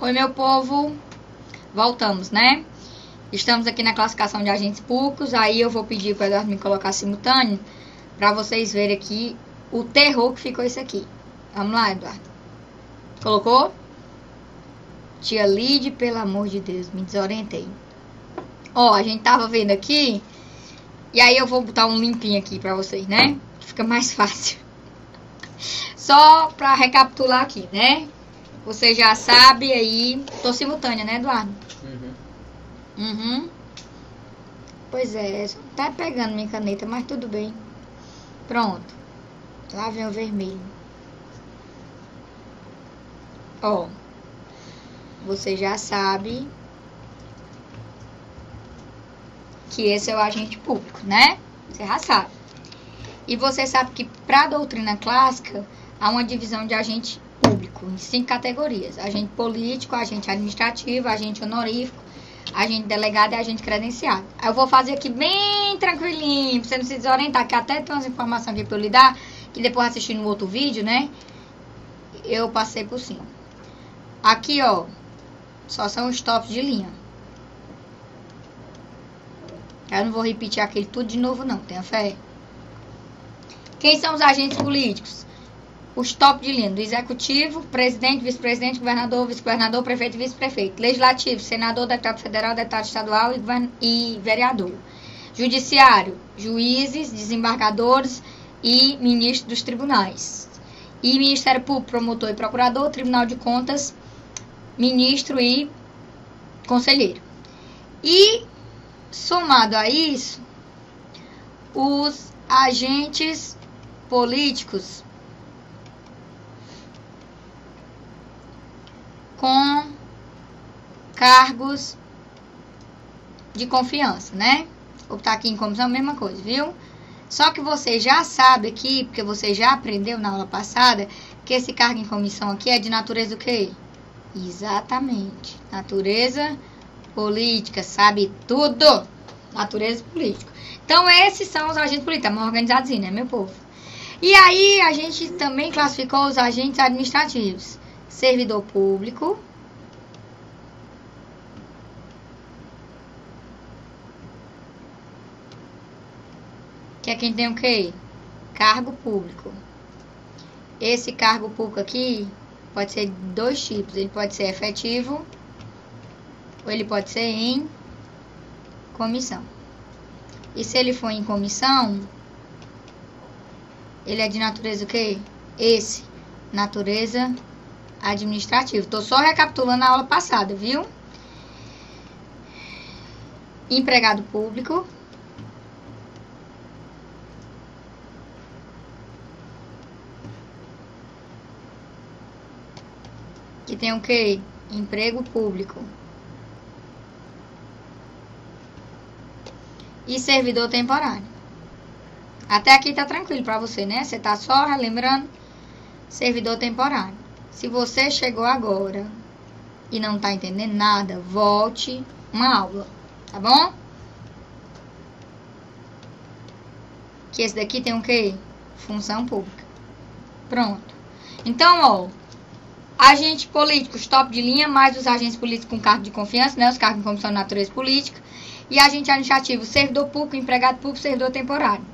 Oi, meu povo. Voltamos, né? Estamos aqui na classificação de agentes públicos. Aí eu vou pedir para o Eduardo me colocar simultâneo para vocês verem aqui o terror que ficou isso aqui. Vamos lá, Eduardo. Colocou? Tia Lide, pelo amor de Deus, me desorientei. Ó, a gente tava vendo aqui. E aí eu vou botar um limpinho aqui para vocês, né? Fica mais fácil. Só para recapitular aqui, né? Você já sabe aí. Tô simultânea, né, Eduardo? Uhum. Pois é, só tá pegando minha caneta, mas tudo bem. Pronto. Lá vem o vermelho. Ó. Você já sabe que esse é o agente público, né? Você já sabe. E você sabe que para a doutrina clássica há uma divisão de agente público em 5 categorias: agente político, agente administrativo, agente honorífico, agente delegado e agente credenciado. Aí eu vou fazer aqui bem tranquilinho, pra você não se desorientar, que até tem umas informações aqui pra eu lhe dar, que depois assistindo no outro vídeo, né, eu passei por cima. Aqui, ó, só são os tops de linha. Eu não vou repetir aquele tudo de novo não, tenha fé. Quem são os agentes políticos? Os top de linha do executivo: presidente, vice-presidente, governador, vice-governador, prefeito e vice-prefeito. Legislativo: senador, deputado federal, deputado estadual e vereador. Judiciário: juízes, desembargadores e ministros dos tribunais. E Ministério Público: promotor e procurador, Tribunal de Contas, ministro e conselheiro. E somado a isso, os agentes políticos com cargos de confiança, né? Vou botar aqui em comissão, mesma coisa, viu? Só que você já sabe aqui, porque você já aprendeu na aula passada, que esse cargo em comissão aqui é de natureza o quê? Exatamente. Natureza política, sabe tudo. Natureza política. Então, esses são os agentes políticos. Estamos organizados assim, né, meu povo? E aí, a gente também classificou os agentes administrativos: servidor público, que é quem tem o quê? Cargo público. Esse cargo público aqui pode ser de 2 tipos. Ele pode ser efetivo ou ele pode ser em comissão. E se ele for em comissão, ele é de natureza o quê? Esse, natureza administrativa. Tô só recapitulando a aula passada, viu? Empregado público, que tem o quê? Emprego público. E servidor temporário. Até aqui tá tranquilo pra você, né? Você tá só relembrando. Servidor temporário. Se você chegou agora e não tá entendendo nada, volte uma aula, tá bom? Que esse daqui tem o quê? Função pública. Pronto. Então, ó, agente político, top de linha, mais os agentes políticos com cargo de confiança, né? Os cargos em comissão de natureza política. E agente administrativo: servidor público, empregado público, servidor temporário.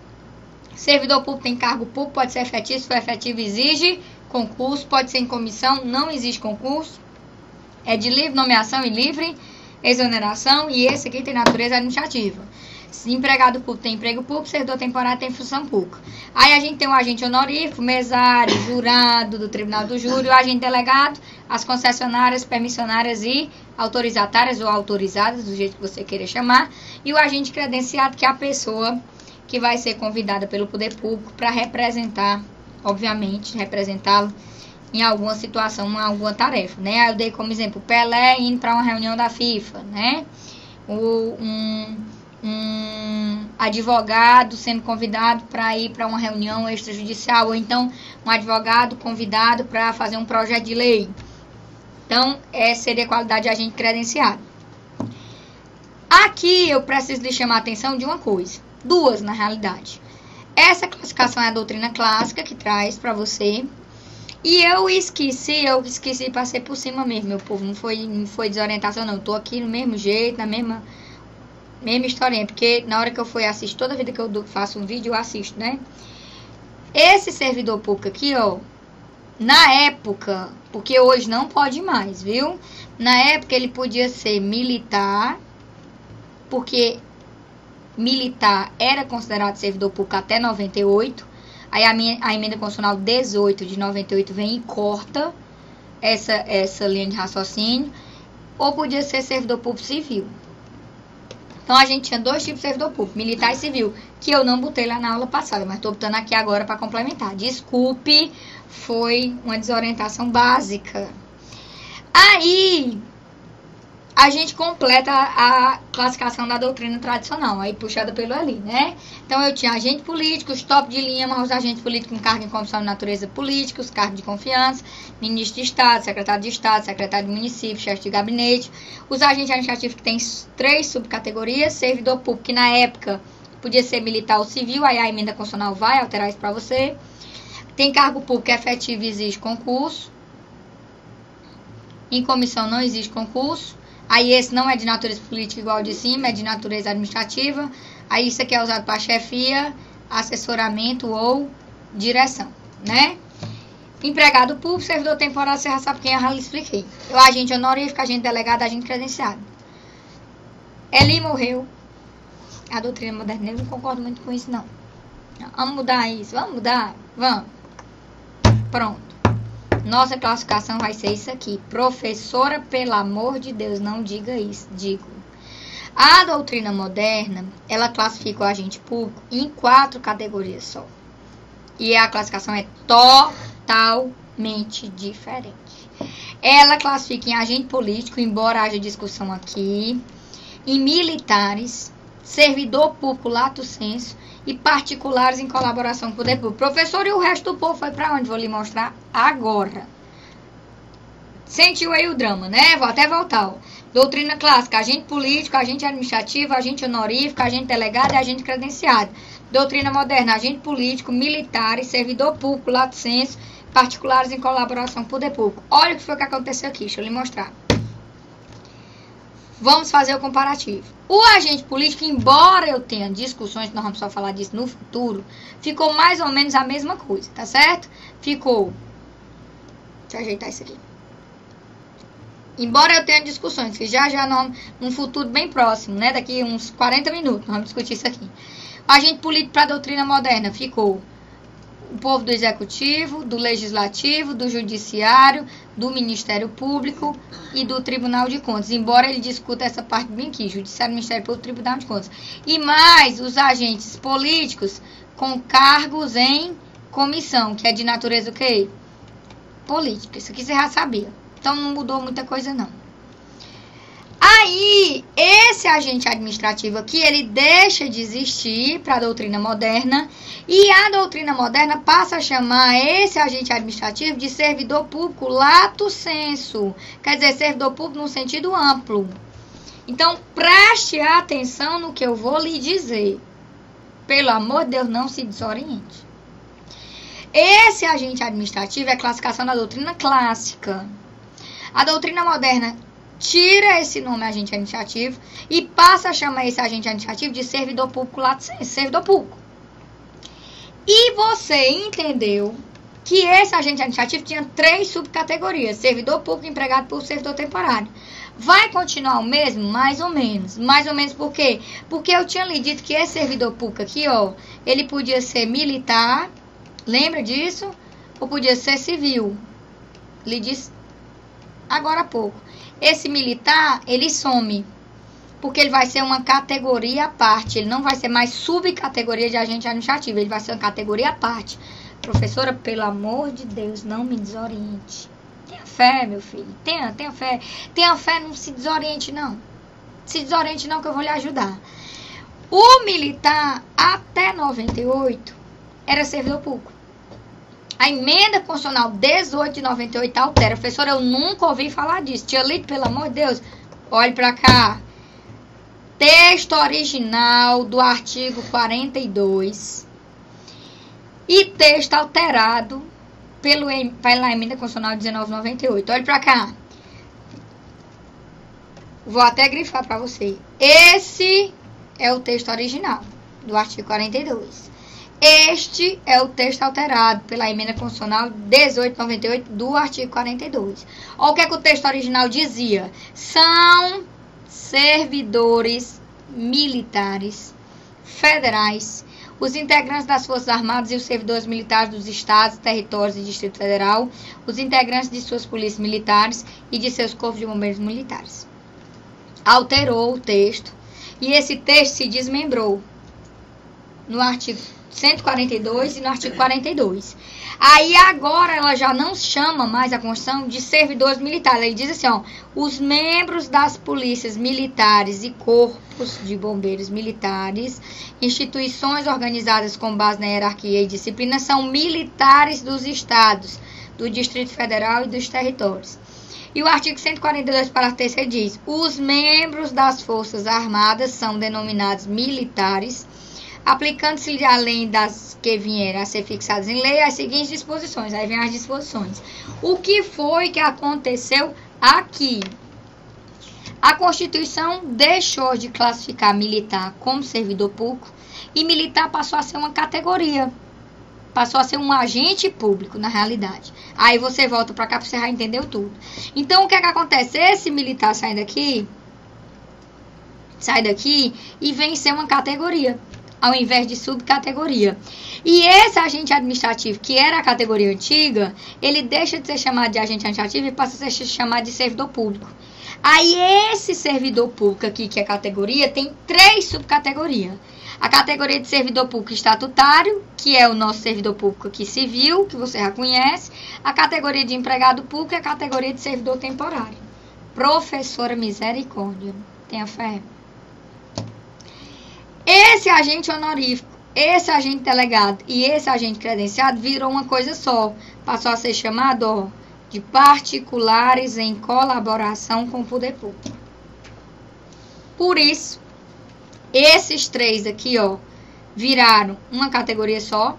Servidor público tem cargo público, pode ser efetivo, se for efetivo exige concurso, pode ser em comissão, não exige concurso. É de livre nomeação e livre exoneração, e esse aqui tem natureza administrativa. Se empregado público tem emprego público, servidor temporário tem função pública. Aí a gente tem o agente honorífico, mesário, jurado do tribunal do júri, o agente delegado, as concessionárias, permissionárias e autorizatárias ou autorizadas, do jeito que você queira chamar, e o agente credenciado, que é a pessoa que vai ser convidada pelo poder público para representar, obviamente, representá-lo em alguma situação, em alguma tarefa, né? Aí eu dei como exemplo Pelé indo para uma reunião da FIFA, né? Um advogado sendo convidado para ir para uma reunião extrajudicial, ou então um advogado convidado para fazer um projeto de lei. Então, essa seria a qualidade de agente credenciado. Aqui eu preciso lhe chamar a atenção de uma coisa, 2 na realidade. Essa classificação é a doutrina clássica que traz para você, E eu esqueci, passei por cima mesmo, meu povo. Não foi desorientação, não. Eu tô aqui no mesmo jeito, na mesma historinha. Porque na hora que eu fui assistir, toda vida que eu faço um vídeo, eu assisto, né? Esse servidor público aqui, ó, na época, porque hoje não pode mais, viu? Na época ele podia ser militar, porque militar era considerado servidor público até 98. Aí a emenda constitucional 18 de 98 vem e corta essa linha de raciocínio. Ou podia ser servidor público civil. Então a gente tinha dois tipos de servidor público, militar e civil, que eu não botei lá na aula passada, mas estou botando aqui agora para complementar. Desculpe, foi uma desorientação básica. Aí a gente completa a classificação da doutrina tradicional, aí puxada pelo ali, né? Então eu tinha agente político, os top de linha, mas os agentes políticos com cargo em comissão de natureza política, os cargos de confiança, ministro de Estado, secretário de Estado, secretário de município, chefe de gabinete. Os agentes administrativos que tem 3 subcategorias, servidor público, que na época podia ser militar ou civil, aí a emenda constitucional vai alterar isso para você. Tem cargo público efetivo e exige concurso. Em comissão não existe concurso. Aí esse não é de natureza política igual de cima, é de natureza administrativa. Aí isso aqui é usado para chefia, assessoramento ou direção, né? Empregado público, servidor temporário, você já sabe quem eu já lhe expliquei. O agente honorífico, agente delegado, agente credenciado. Eli morreu. A doutrina moderna, eu não concordo muito com isso, não. Vamos mudar isso, vamos mudar? Vamos. Pronto. Nossa classificação vai ser isso aqui. Professora, pelo amor de Deus, não diga isso. Digo. A doutrina moderna, ela classifica o agente público em 4 categorias só. E a classificação é totalmente diferente. Ela classifica em agente político, embora haja discussão aqui, em militares, servidor público lato sensu e particulares em colaboração com o poder público. Professor, e o resto do povo foi para onde? Vou lhe mostrar agora. Sentiu aí o drama, né? Vou até voltar. Ó. Doutrina clássica, agente político, agente administrativo, agente honorífico, agente delegado e agente credenciado. Doutrina moderna, agente político, militares, servidor público, lato sensu, particulares em colaboração com o poder público. Olha o que foi que aconteceu aqui, deixa eu lhe mostrar. Vamos fazer o comparativo. O agente político, embora eu tenha discussões, nós vamos só falar disso no futuro, ficou mais ou menos a mesma coisa, tá certo? Ficou... Deixa eu ajeitar isso aqui. Embora eu tenha discussões, que já num futuro bem próximo, né? Daqui uns 40 minutos, nós vamos discutir isso aqui. O agente político para a doutrina moderna ficou o povo do executivo, do legislativo, do judiciário, do Ministério Público e do Tribunal de Contas. Embora ele discuta essa parte bem aqui, Judiciário, Ministério Público, Tribunal de Contas. E mais os agentes políticos com cargos em comissão, que é de natureza o quê? Política. Isso aqui você já sabia. Então não mudou muita coisa não. Aí, esse agente administrativo aqui, ele deixa de existir para a doutrina moderna e a doutrina moderna passa a chamar esse agente administrativo de servidor público lato sensu, quer dizer, servidor público no sentido amplo. Então, preste atenção no que eu vou lhe dizer. Pelo amor de Deus, não se desoriente. Esse agente administrativo é a classificação da doutrina clássica. A doutrina moderna tira esse nome agente administrativo e passa a chamar esse agente administrativo de servidor público lato sensu, servidor público. E você entendeu que esse agente administrativo tinha 3 subcategorias, servidor público, empregado público, servidor temporário. Vai continuar o mesmo? Mais ou menos. Mais ou menos por quê? Porque eu tinha lhe dito que esse servidor público aqui, ó, ele podia ser militar, lembra disso? Ou podia ser civil. Lhe disse agora há pouco. Esse militar, ele some, porque ele vai ser uma categoria à parte, ele não vai ser mais subcategoria de agente administrativo, ele vai ser uma categoria à parte. Professora, pelo amor de Deus, não me desoriente. Tenha fé, meu filho, tenha fé. Tenha fé, não se desoriente não. Se desoriente não que eu vou lhe ajudar. O militar, até 98, era servidor público. A emenda constitucional 18 de 98 altera. Professora, eu nunca ouvi falar disso. Tinha lido, pelo amor de Deus. Olhe pra cá. Texto original do artigo 42. E texto alterado pela emenda constitucional 1998. Olha pra cá. Vou até grifar pra você. Esse é o texto original do artigo 42. Este é o texto alterado pela emenda constitucional 1898 do artigo 42. Olha o que é que o texto original dizia. São servidores militares federais, os integrantes das Forças Armadas e os servidores militares dos estados, territórios e Distrito Federal, os integrantes de suas polícias militares e de seus corpos de bombeiros militares. Alterou o texto e esse texto se desmembrou no artigo 142 e no artigo 42. Aí agora ela já não chama mais a Constituição de servidores militares. Ele diz assim, ó, os membros das polícias militares e corpos de bombeiros militares, instituições organizadas com base na hierarquia e disciplina, são militares dos estados, do Distrito Federal e dos territórios. E o artigo 142, parágrafo 3º diz, os membros das Forças Armadas são denominados militares, aplicando-se além das que vierem a ser fixadas em lei as seguintes disposições. Aí vem as disposições. O que foi que aconteceu aqui? A Constituição deixou de classificar militar como servidor público e militar passou a ser uma categoria. Passou a ser um agente público, na realidade. Aí você volta pra cá pra você já entender tudo. Então, o que é que acontece? Esse militar sai daqui e vem ser uma categoria, ao invés de subcategoria. E esse agente administrativo, que era a categoria antiga, ele deixa de ser chamado de agente administrativo e passa a ser chamado de servidor público. Aí esse servidor público aqui, que é categoria, tem 3 subcategorias. A categoria de servidor público estatutário, que é o nosso servidor público aqui civil, que você já conhece. A categoria de empregado público e a categoria de servidor temporário. Professora misericórdia, tenha fé. Esse agente honorífico, esse agente delegado e esse agente credenciado virou uma coisa só. Passou a ser chamado, ó, de particulares em colaboração com o poder público. Por isso, esses 3 aqui, ó, viraram uma categoria só,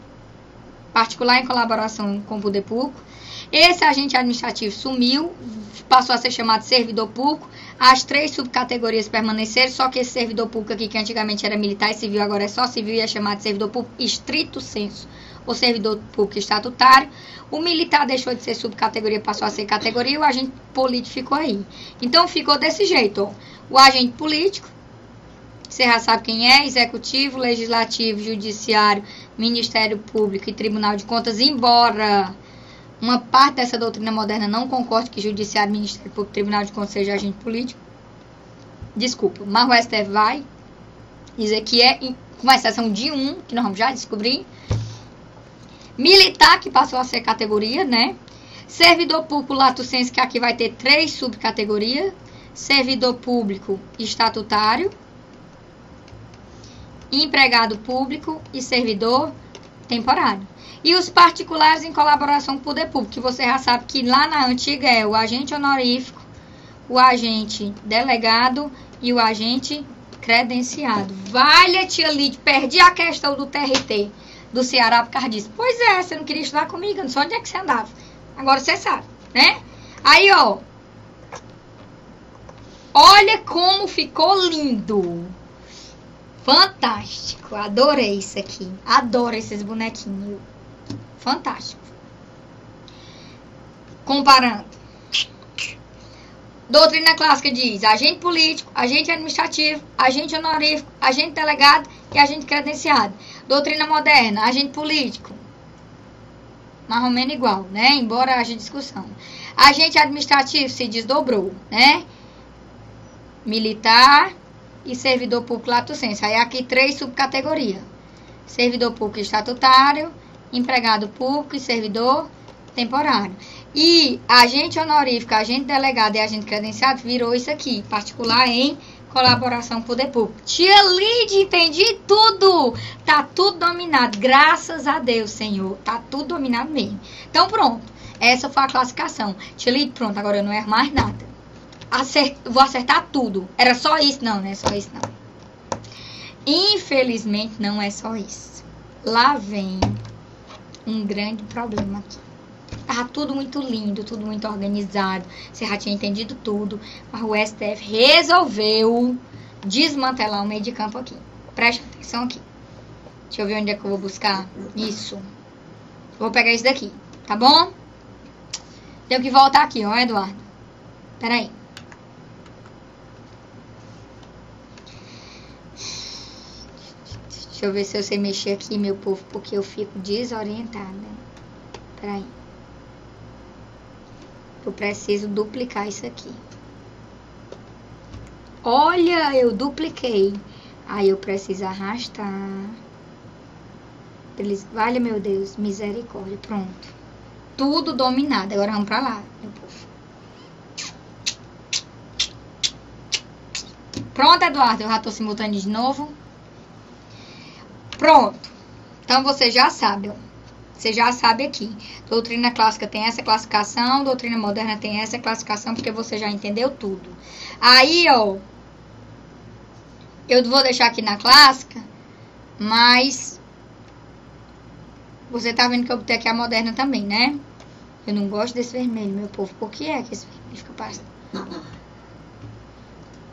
particular em colaboração com o poder público. Esse agente administrativo sumiu, passou a ser chamado de servidor público. As 3 subcategorias permaneceram, só que esse servidor público aqui, que antigamente era militar e civil, agora é só civil e é chamado de servidor público estrito sensu, ou servidor público estatutário. O militar deixou de ser subcategoria, passou a ser categoria, e o agente político ficou aí. Então ficou desse jeito, ó. O agente político, você já sabe quem é: Executivo, Legislativo, Judiciário, Ministério Público e Tribunal de Contas, embora uma parte dessa doutrina moderna não concorde que Judiciário, Ministério Público e Tribunal de Contas seja agente político. Desculpa, mas o STF vai dizer que é, com exceção de um, que nós vamos já descobrir. Militar, que passou a ser categoria, né? Servidor Público lato sensu, que aqui vai ter 3 subcategorias. Servidor Público estatutário, empregado público e servidor temporário. E os particulares em colaboração com o poder público, que você já sabe que lá na antiga é o agente honorífico, o agente delegado e o agente credenciado. Valha, tia Lídia, perdi a questão do TRT do Ceará por causa disso. Pois é, você não queria estudar comigo, eu não sei onde é que você andava. Agora você sabe, né? Aí, ó, olha como ficou lindo. Fantástico, adorei isso aqui. Adoro esses bonequinhos. Fantástico. Comparando. Doutrina clássica diz agente político, agente administrativo, agente honorífico, agente delegado e agente credenciado. Doutrina moderna, agente político. Mais ou menos igual, né? Embora haja discussão. Agente administrativo se desdobrou, né? Militar e servidor público lato sensu. Aí aqui 3 subcategorias: servidor público estatutário, empregado público e servidor temporário. E agente honorífico, agente delegado e agente credenciado virou isso aqui: particular em colaboração com o poder público. Tia Lídia, entendi tudo. Tá tudo dominado, graças a Deus, Senhor. Tá tudo dominado mesmo. Então pronto, essa foi a classificação. Tia Lídia, pronto, agora eu não erro mais nada. Vou acertar tudo. Era só isso? Não, não é só isso não. Infelizmente não é só isso. Lá vem um grande problema aqui. tava tudo muito lindo, tudo muito organizado. Você já tinha entendido tudo. Mas o STF resolveu desmantelar o meio de campo aqui. Preste atenção aqui. Deixa eu ver onde é que eu vou buscar. Isso. Vou pegar isso daqui, tá bom? Tenho que voltar aqui, ó, Eduardo. Pera aí. Deixa eu ver se eu sei mexer aqui, meu povo, porque eu fico desorientada. Pera aí. Eu preciso duplicar isso aqui. Olha, eu dupliquei. Aí eu preciso arrastar. Vale, meu Deus, misericórdia. Pronto. Tudo dominado. Agora vamos pra lá, meu povo. Pronto, Eduardo. Eu já tô simultâneo de novo. Pronto. Então você já sabe, ó. Você já sabe aqui. Doutrina clássica tem essa classificação, doutrina moderna tem essa classificação, porque você já entendeu tudo. Aí, ó, eu vou deixar aqui na clássica, mas você tá vendo que eu botei aqui a moderna também, né? Eu não gosto desse vermelho, meu povo. Por que é que esse vermelho fica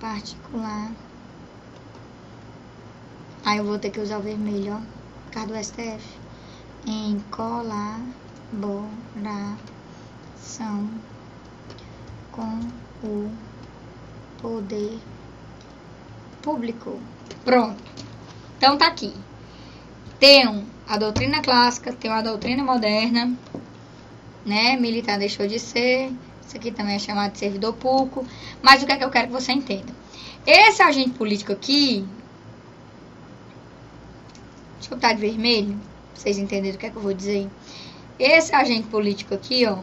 particular? Aí eu vou ter que usar o vermelho, ó, por causa do STF. Em colaboração com o poder público. Pronto. Então tá aqui. Tem a doutrina clássica, tem a doutrina moderna, né? Militar deixou de ser. Isso aqui também é chamado de servidor público. Mas o que é que eu quero que você entenda? Esse agente político aqui, deixa eu botar de vermelho, pra vocês entenderem o que é que eu vou dizer. Esse agente político aqui, ó,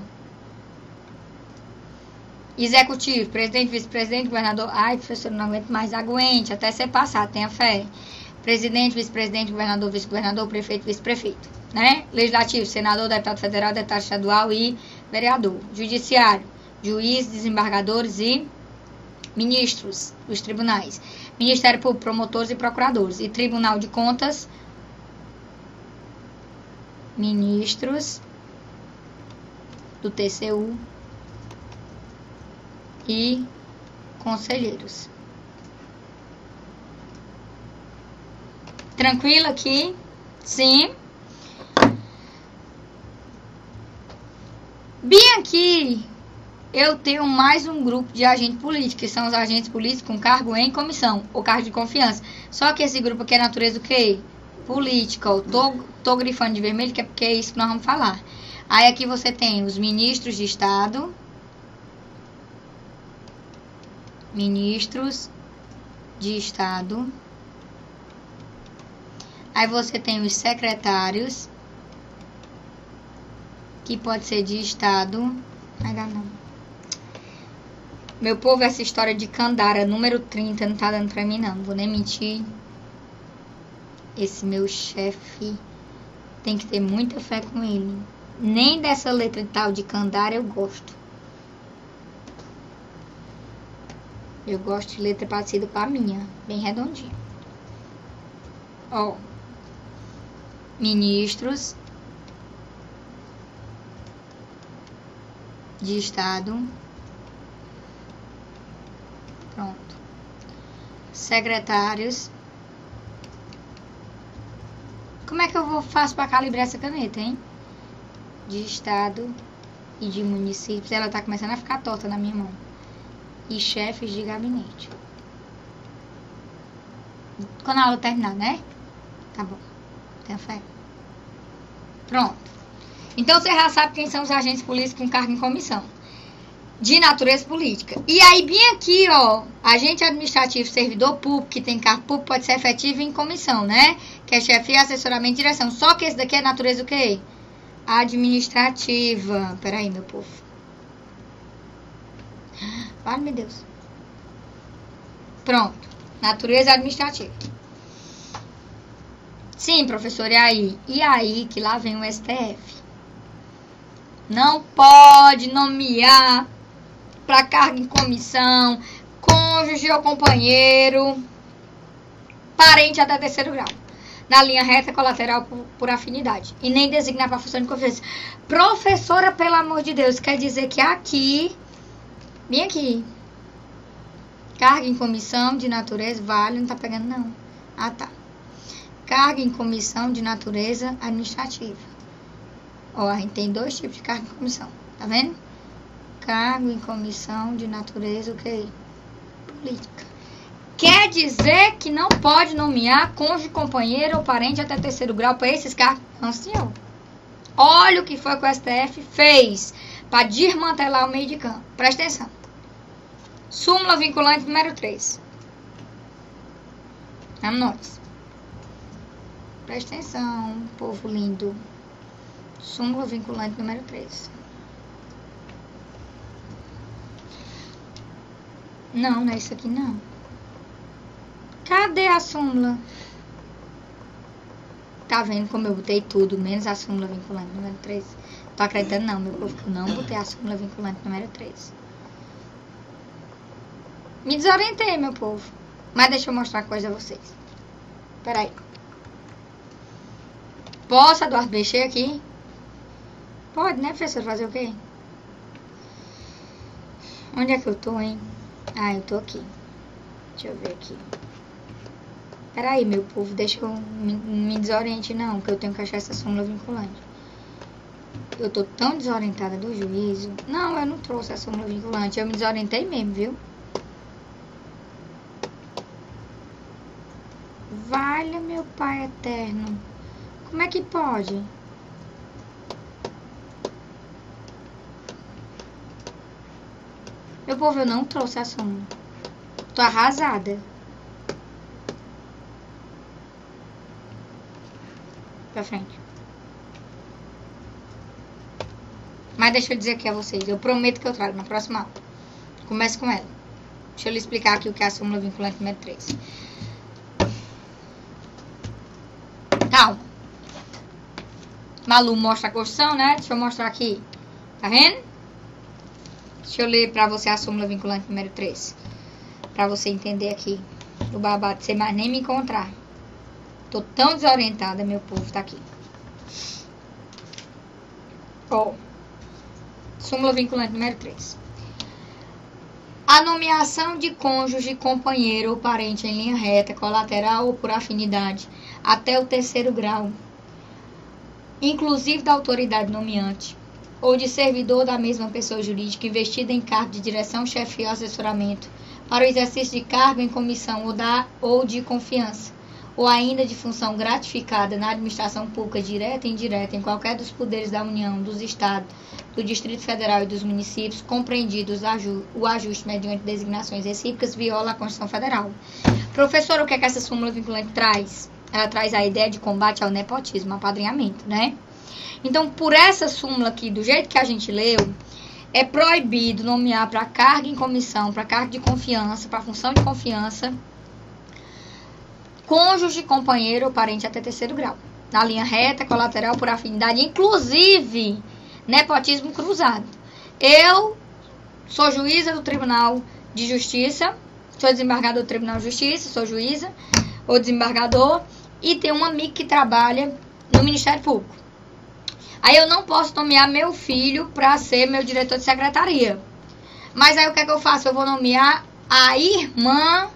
executivo, presidente, vice-presidente, governador. Ai, professor, não aguento mais. Aguente, até você passar, tenha fé. Presidente, vice-presidente, governador, vice-governador, prefeito, vice-prefeito, né? Legislativo, senador, deputado federal, deputado estadual e vereador. Judiciário, juiz, desembargadores e ministros dos tribunais. Ministério Público, promotores e procuradores. E Tribunal de Contas, ministros do TCU e conselheiros. Tranquilo aqui? Sim. Bem aqui, eu tenho mais um grupo de agentes políticos, que são os agentes políticos com cargo em comissão, ou cargo de confiança. Só que esse grupo aqui é natureza do quê? Política. Eu tô grifando de vermelho, que é porque é isso que nós vamos falar. Aí aqui você tem os ministros de Estado. Ministros de Estado. Aí você tem os secretários, que pode ser de Estado. Ainda não. Meu povo, essa história de Candara, número 30, não tá dando pra mim, não. Não vou nem mentir. Esse meu chefe tem que ter muita fé com ele. Nem dessa letra tal de Candara eu gosto. Eu gosto de letra parecida com a minha, bem redondinha. Ó. Ministros de Estado. Pronto. Secretários. Como é que eu faço para calibrar essa caneta, hein? De Estado e de municípios. Ela tá começando a ficar torta na minha mão. E chefes de gabinete. Quando a aula terminar, né? Tá bom. Tenha fé. Pronto. Então você já sabe quem são os agentes políticos com cargo em comissão. De natureza política. E aí, bem aqui, ó, agente administrativo, servidor público, que tem cargo público, pode ser efetivo em comissão, né? Que é chefia, assessoramento e direção. Só que esse daqui é natureza o quê? Administrativa. Peraí, meu povo. Vale, meu Deus. Pronto. Natureza administrativa. Sim, professor, e aí? E aí que lá vem o STF. Não pode nomear para cargo em comissão, cônjuge ou companheiro, parente até terceiro grau. na linha reta colateral por afinidade. E nem designar para função de confiança. Professora, pelo amor de Deus, quer dizer que aqui, bem aqui, carga em comissão de natureza, vale, não tá pegando não. Ah, tá. Carga em comissão de natureza administrativa. Ó, a gente tem dois tipos de carga em comissão, tá vendo? Cargo em comissão de natureza, o que? Política. Quer dizer que não pode nomear cônjuge, companheiro ou parente até terceiro grau para esses cargos? Não, senhor. Olha o que foi que o STF fez para desmantelar o meio de campo. Presta atenção. Súmula vinculante número 3. Vamos nós. Presta atenção, povo lindo. Súmula vinculante número 3. Não, não é isso aqui não. Cadê a súmula? Tá vendo como eu botei tudo, menos a súmula vinculante número 3? Tô acreditando não, meu povo, que eu não botei a súmula vinculante número 3. Me desorientei, meu povo. Mas deixa eu mostrar uma coisa a vocês. Peraí. Posso, Eduardo, mexer aqui? Pode, né, professor? Fazer o quê? Onde é que eu tô, hein? Ah, eu tô aqui. Deixa eu ver aqui. Peraí, meu povo, deixa eu me desoriente não, que eu tenho que achar essa súmula vinculante. Eu tô tão desorientada do juízo. Não, eu não trouxe a súmula vinculante, eu me desorientei mesmo, viu? Valha meu Pai eterno. Como é que pode? Meu povo, eu não trouxe a súmula. Tô arrasada. Pra frente. Mas deixa eu dizer aqui a vocês. Eu prometo que eu trago na próxima aula. Comece com ela. Deixa eu lhe explicar aqui o que é a súmula vinculante número 3. Calma. Malu mostra a Constituição, né? Deixa eu mostrar aqui. Tá vendo? Deixa eu ler pra você a súmula vinculante número 3. Pra você entender aqui. O babado, você mais nem me encontrar. Tô tão desorientada, meu povo. Tá aqui. Ó. Súmula vinculante número 3. A nomeação de cônjuge, companheiro ou parente em linha reta, colateral ou por afinidade, até o terceiro grau, inclusive da autoridade nomeante, ou de servidor da mesma pessoa jurídica investida em cargo de direção, chefia ou assessoramento, para o exercício de cargo em comissão ou de confiança, ou ainda de função gratificada na administração pública direta e indireta em qualquer dos poderes da União, dos Estados, do Distrito Federal e dos municípios, compreendidos o ajuste mediante designações recíprocas, viola a Constituição Federal. Professor, o que é que essa súmula vinculante traz? Ela traz a ideia de combate ao nepotismo, apadrinhamento, né? Então, por essa súmula aqui, do jeito que a gente leu, é proibido nomear para cargo em comissão, para cargo de confiança, para função de confiança, cônjuge, companheiro ou parente até terceiro grau. Na linha reta, colateral, por afinidade, inclusive nepotismo cruzado. Eu sou juíza do Tribunal de Justiça, sou desembargador do Tribunal de Justiça, sou juíza ou desembargador, e tenho um amigo que trabalha no Ministério Público. Aí eu não posso nomear meu filho para ser meu diretor de secretaria. Mas aí o que é que eu faço? Eu vou nomear a irmã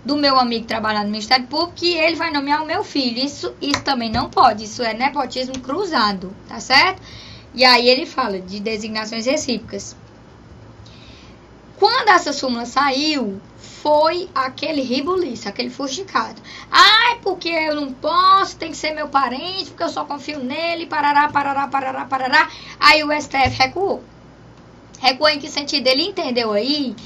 do meu amigo que trabalha no Ministério Público e ele vai nomear o meu filho. Isso também não pode. Isso é nepotismo cruzado, tá certo? E aí ele fala de designações recíprocas. Quando essa súmula saiu, foi aquele ribuliço, aquele fustigado. Ai, porque eu não posso, tem que ser meu parente, porque eu só confio nele, parará, parará, parará, parará. Aí o STF recuou. Recuou em que sentido? Ele entendeu aí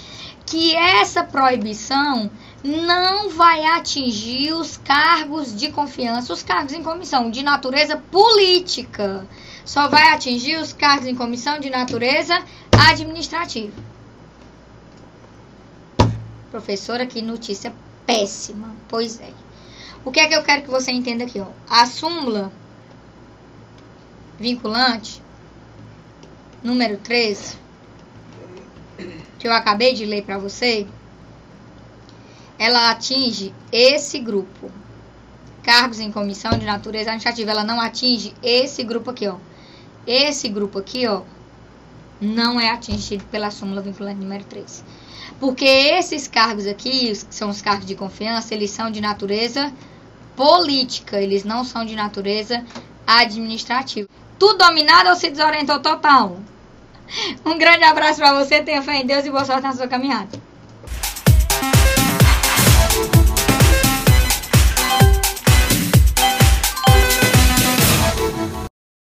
que essa proibição não vai atingir os cargos de confiança, os cargos em comissão de natureza política. Só vai atingir os cargos em comissão de natureza administrativa. Professora, que notícia péssima. Pois é. O que é que eu quero que você entenda aqui, ó? A súmula vinculante número 3, que eu acabei de ler para você, ela atinge esse grupo. cargos em comissão de natureza administrativa, ela não atinge esse grupo aqui, ó. Esse grupo aqui, ó, não é atingido pela súmula vinculante número 3. Porque esses cargos aqui, que são os cargos de confiança, eles são de natureza política, eles não são de natureza administrativa. Tudo dominado ou se desorientou total? Um grande abraço para você, tenha fé em Deus e boa sorte na sua caminhada.